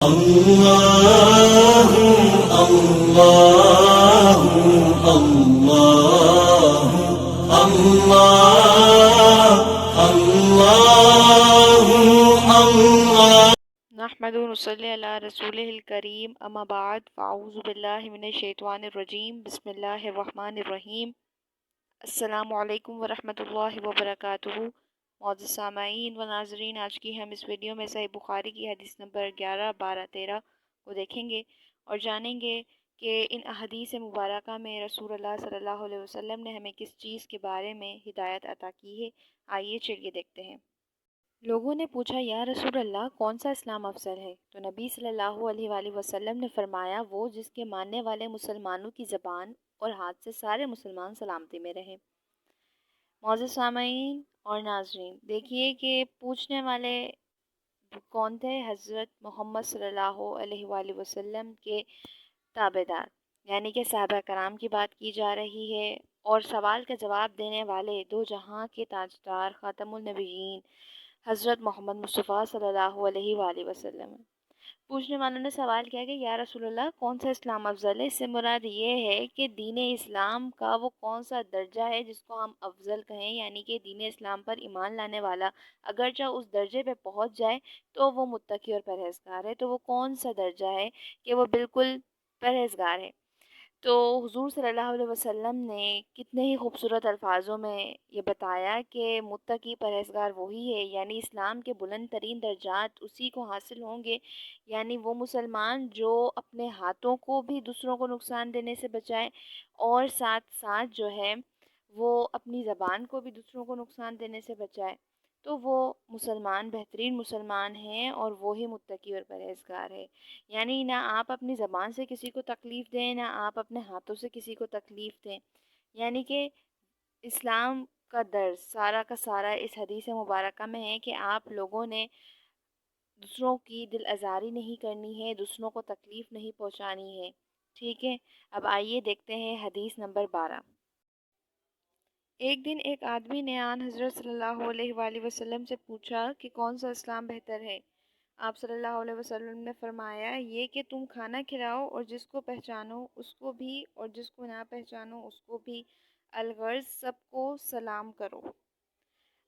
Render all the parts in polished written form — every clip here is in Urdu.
اللہ اللہ اللہ اللہ اللہ اللہ نحمد ونصلی علی رسولہ الکریم اما بعد فاعوذ باللہ من الشیطان الرجیم بسم اللہ الرحمن الرحیم السلام علیکم ورحمۃ اللہ وبرکاتہ۔ معزز سامعین و ناظرین، آج کی ہم اس ویڈیو میں صحیح بخاری کی حدیث نمبر 11، 12، 13 کو دیکھیں گے اور جانیں گے کہ ان احادیث مبارکہ میں رسول اللہ صلی اللہ علیہ وسلم نے ہمیں کس چیز کے بارے میں ہدایت عطا کی ہے۔ آئیے چلیے دیکھتے ہیں۔ لوگوں نے پوچھا، یا رسول اللہ، کون سا اسلام افضل ہے؟ تو نبی صلی اللہ علیہ وآلہ وسلم نے فرمایا، وہ جس کے ماننے والے مسلمانوں کی زبان اور ہاتھ سے سارے مسلمان سلامتی میں رہیں۔ معزز سامعین اور ناظرین، دیکھیے کہ پوچھنے والے کون تھے؟ حضرت محمد صلی اللہ علیہ وآلہ وسلم کے تابع دار، یعنی کہ صحابہ کرام کی بات کی جا رہی ہے، اور سوال کا جواب دینے والے دو جہاں کے تاجدار خاتم النبیین حضرت محمد مصطفیٰ صلی اللہ علیہ وآلہ وسلم۔ پوچھنے والوں نے سوال کیا کہ یا رسول اللہ، کون سا اسلام افضل ہے؟ اس سے مراد یہ ہے کہ دین اسلام کا وہ کون سا درجہ ہے جس کو ہم افضل کہیں، یعنی کہ دین اسلام پر ایمان لانے والا اگرچہ اس درجے پہ پہنچ جائے تو وہ متقی اور پرہیزگار ہے، تو وہ کون سا درجہ ہے کہ وہ بالکل پرہیزگار ہے؟ تو حضور صلی اللہ علیہ وسلم نے کتنے ہی خوبصورت الفاظوں میں یہ بتایا کہ متقی پرہیزگار وہی ہے، یعنی اسلام کے بلند ترین درجات اسی کو حاصل ہوں گے، یعنی وہ مسلمان جو اپنے ہاتھوں کو بھی دوسروں کو نقصان دینے سے بچائے اور ساتھ ساتھ جو ہے وہ اپنی زبان کو بھی دوسروں کو نقصان دینے سے بچائے، تو وہ مسلمان بہترین مسلمان ہیں اور وہی متقی اور پرہیزگار ہے۔ یعنی نہ آپ اپنی زبان سے کسی کو تکلیف دیں، نہ آپ اپنے ہاتھوں سے کسی کو تکلیف دیں، یعنی کہ اسلام کا درس سارا کا سارا اس حدیث مبارکہ میں ہے کہ آپ لوگوں نے دوسروں کی دل آزاری نہیں کرنی ہے، دوسروں کو تکلیف نہیں پہنچانی ہے۔ ٹھیک ہے، اب آئیے دیکھتے ہیں حدیث نمبر 12۔ ایک دن ایک آدمی نے آن حضرت صلی اللہ علیہ وآلہ وسلم سے پوچھا کہ کون سا اسلام بہتر ہے؟ آپ صلی اللہ علیہ وسلم نے فرمایا، یہ کہ تم کھانا کھلاؤ اور جس کو پہچانو اس کو بھی اور جس کو نہ پہچانو اس کو بھی، الغرض سب کو سلام کرو۔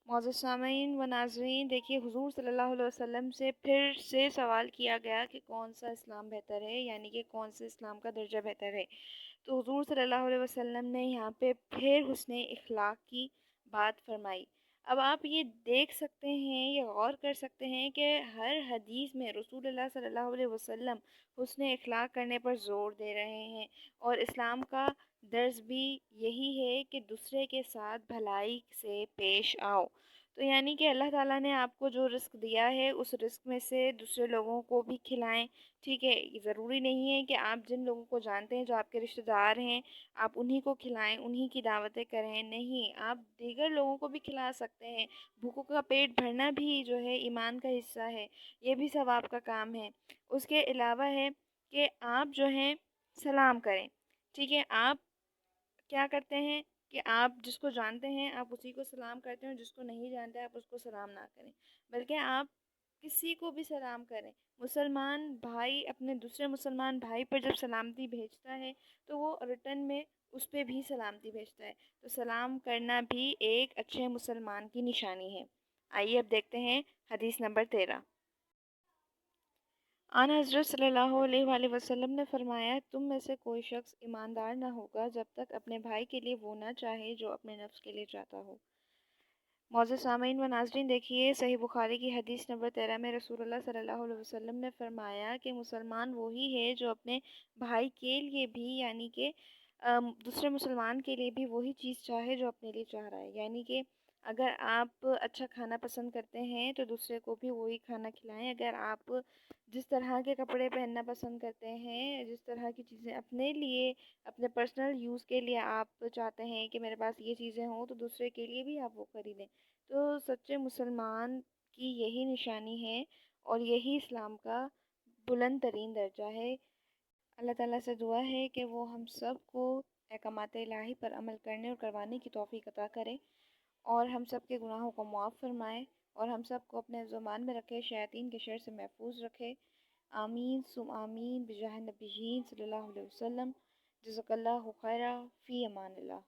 معزز سامعین و ناظرین، دیکھیے حضور صلی اللہ علیہ وسلم سے پھر سے سوال کیا گیا کہ کون سا اسلام بہتر ہے، یعنی کہ کون سے اسلام کا درجہ بہتر ہے۔ تو حضور صلی اللہ علیہ وسلم نے یہاں پہ پھر حسن اخلاق کی بات فرمائی۔ اب آپ یہ دیکھ سکتے ہیں، یہ غور کر سکتے ہیں کہ ہر حدیث میں رسول اللہ صلی اللہ علیہ وسلم حسن اخلاق کرنے پر زور دے رہے ہیں، اور اسلام کا درس بھی یہی ہے کہ دوسرے کے ساتھ بھلائی سے پیش آؤ۔ تو یعنی کہ اللہ تعالیٰ نے آپ کو جو رزق دیا ہے اس رزق میں سے دوسرے لوگوں کو بھی کھلائیں۔ ٹھیک ہے، ضروری نہیں ہے کہ آپ جن لوگوں کو جانتے ہیں جو آپ کے رشتہ دار ہیں آپ انہی کو کھلائیں، انہی کی دعوتیں کریں، نہیں، آپ دیگر لوگوں کو بھی کھلا سکتے ہیں۔ بھوکوں کا پیٹ بھرنا بھی جو ہے ایمان کا حصہ ہے، یہ بھی ثواب کا کام ہے۔ اس کے علاوہ ہے کہ آپ جو ہیں سلام کریں۔ ٹھیک ہے، آپ کیا کرتے ہیں کہ آپ جس کو جانتے ہیں آپ اسی کو سلام کرتے ہیں، اور جس کو نہیں جانتے آپ اس کو سلام نہ کریں، بلکہ آپ کسی کو بھی سلام کریں۔ مسلمان بھائی اپنے دوسرے مسلمان بھائی پر جب سلامتی بھیجتا ہے تو وہ ریٹرن میں اس پہ بھی سلامتی بھیجتا ہے، تو سلام کرنا بھی ایک اچھے مسلمان کی نشانی ہے۔ آئیے اب دیکھتے ہیں حدیث نمبر 13۔ آن حضرت صلی اللہ علیہ وآلہ وسلم نے فرمایا، تم میں سے کوئی شخص ایماندار نہ ہوگا جب تک اپنے بھائی کے لیے وہ نہ چاہے جو اپنے نفس کے لیے چاہتا ہو۔ معزز سامعین و ناظرین، دیکھیے صحیح بخاری کی حدیث نمبر 13 میں رسول اللہ صلی اللہ علیہ وسلم نے فرمایا کہ مسلمان وہی ہے جو اپنے بھائی کے لیے بھی، یعنی کہ دوسرے مسلمان کے لیے بھی وہی چیز چاہے جو اپنے لیے چاہ رہا ہے، یعنی کہ اگر آپ اچھا کھانا پسند کرتے ہیں تو دوسرے کو بھی وہی کھانا کھلائیں۔ اگر آپ جس طرح کے کپڑے پہننا پسند کرتے ہیں، جس طرح کی چیزیں اپنے لیے اپنے پرسنل یوز کے لیے آپ چاہتے ہیں کہ میرے پاس یہ چیزیں ہوں، تو دوسرے کے لیے بھی آپ وہ خریدیں۔ تو سچے مسلمان کی یہی نشانی ہے اور یہی اسلام کا بلند ترین درجہ ہے۔ اللہ تعالیٰ سے دعا ہے کہ وہ ہم سب کو احکامات الہی پر عمل کرنے اور کروانے کی توفیق عطا کرے، اور ہم سب کے گناہوں کو معاف فرمائے، اور ہم سب کو اپنے زمان میں رکھے، شیاطین کے شر سے محفوظ رکھے۔ آمین ثم آمین بجاہ نبیین صلی اللہ علیہ وسلم. جزاک اللہ خیرہ. فی امان اللہ.